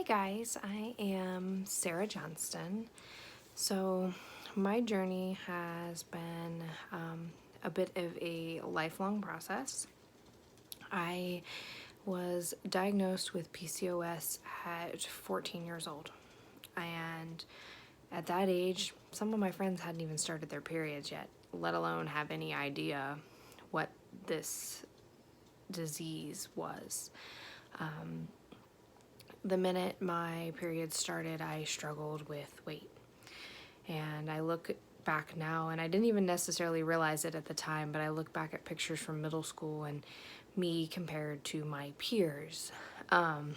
guys, I am Sarah Johnston. So, my journey has been a bit of a lifelong process. I was diagnosed with PCOS at 14 years old, and at that age, some of my friends hadn't even started their periods yet, let alone have any idea what this disease was. The minute my period started, I struggled with weight. And I look back now, and I didn't even necessarily realize it at the time, but I look back at pictures from middle school and me compared to my peers. And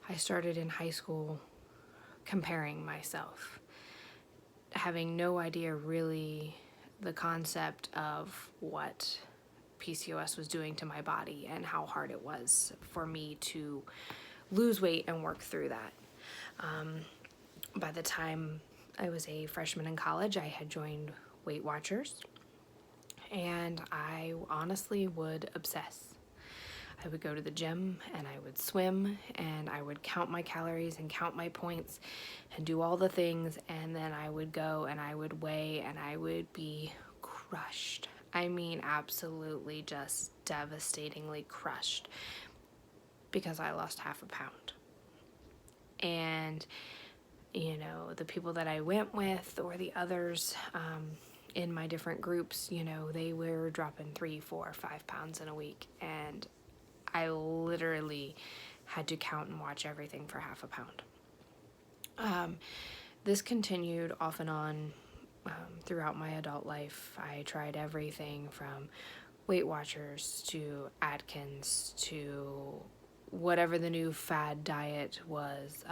I started in high school comparing myself, having no idea really the concept of what PCOS was doing to my body and how hard it was for me to lose weight and work through that. By the time I was a freshman in college, I had joined Weight Watchers, and I honestly would obsess. I would go to the gym and I would swim and I would count my calories and count my points and do all the things, and then I would go and I would weigh and I would be crushed. I mean, absolutely just devastatingly crushed because I lost half a pound. And, you know, the people that I went with or the others in my different groups, you know, they were dropping 3, 4, 5 pounds in a week. And I literally had to count and watch everything for half a pound. This continued off and on throughout my adult life. I tried everything from Weight Watchers to Atkins to whatever the new fad diet was.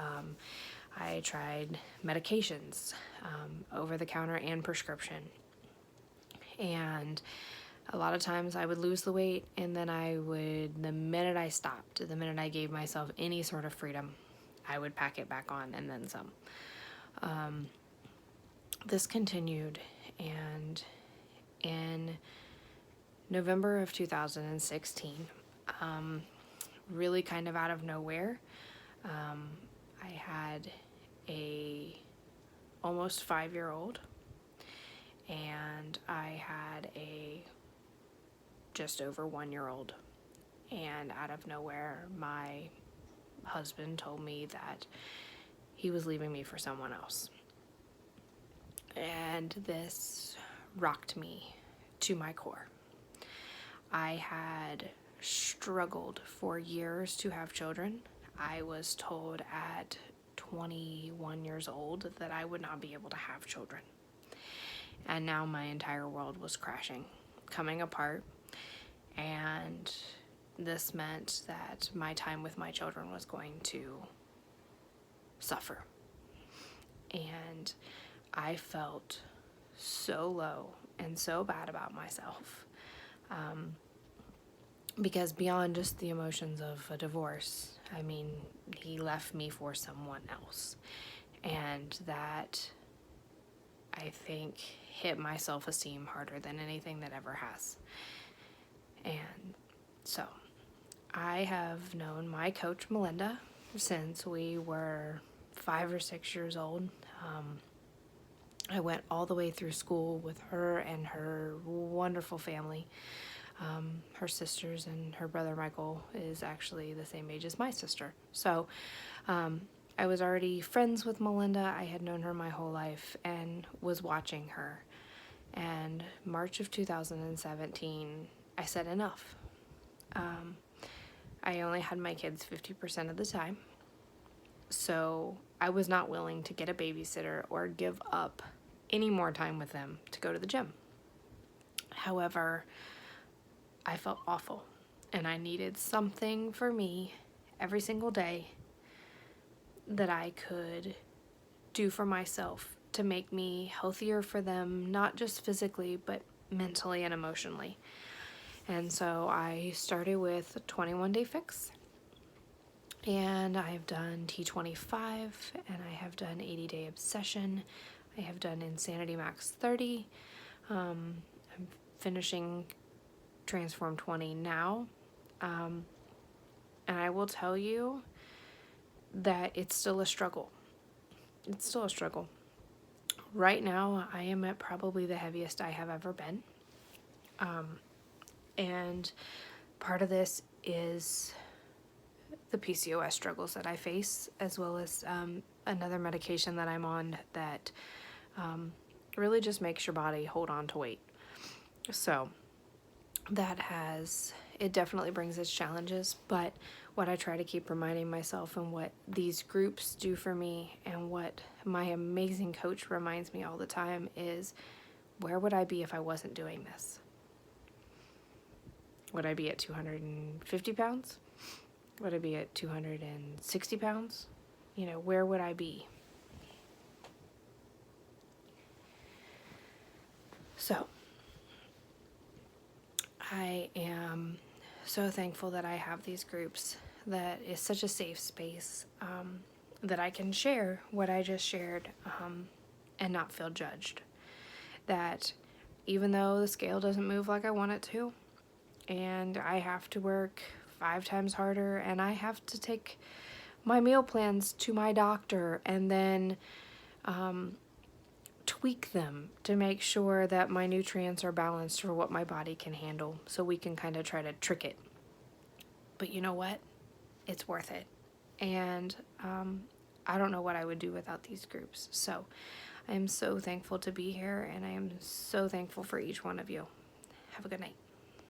I tried medications, over the counter and prescription. And a lot of times I would lose the weight, and then the minute I stopped, the minute I gave myself any sort of freedom, I would pack it back on and then some. This continued, and in November of 2016, really kind of out of nowhere, I had a almost 5-year-old, and I had a just over 1-year-old. And out of nowhere, my husband told me that he was leaving me for someone else. And this rocked me to my core. I had struggled for years to have children. I was told at 21 years old that I would not be able to have children. And now my entire world was crashing, coming apart. And this meant that my time with my children was going to suffer. And I felt so low and so bad about myself. Because beyond just the emotions of a divorce, I mean, he left me for someone else. And that, I think, hit my self-esteem harder than anything that ever has. And so, I have known my coach, Melinda, since we were 5 or 6 years old. I went all the way through school with her and her wonderful family. Her sisters and her brother Michael is actually the same age as my sister. So I was already friends with Melinda. I had known her my whole life and was watching her. And March of 2017, I said enough. I only had my kids 50% of the time. So I was not willing to get a babysitter or give up any more time with them to go to the gym. However, I felt awful, and I needed something for me every single day that I could do for myself to make me healthier for them, not just physically, but mentally and emotionally. And so I started with a 21-day fix, and I've done T25, and I have done 80-day obsession. I have done Insanity Max 30. I'm finishing Transform 20 now. And I will tell you, that it's still a struggle. It's still a struggle. Right now, I am at probably the heaviest I have ever been. And part of this is the PCOS struggles that I face, as well as another medication that I'm on that really just makes your body hold on to weight. So it definitely brings its challenges, but what I try to keep reminding myself and what these groups do for me and what my amazing coach reminds me all the time is, where would I be if I wasn't doing this? Would I be at 250 pounds? Would I be at 260 pounds? Where would I be? So, I am so thankful that I have these groups, that is such a safe space, that I can share what I just shared, and not feel judged. That even though the scale doesn't move like I want it to, and I have to work 5 times harder, and I have to take my meal plans to my doctor and then tweak them to make sure that my nutrients are balanced for what my body can handle, so we can kind of try to trick it. But you know what? It's worth it. And I don't know what I would do without these groups. So I am so thankful to be here, and I am so thankful for each one of you. Have a good night.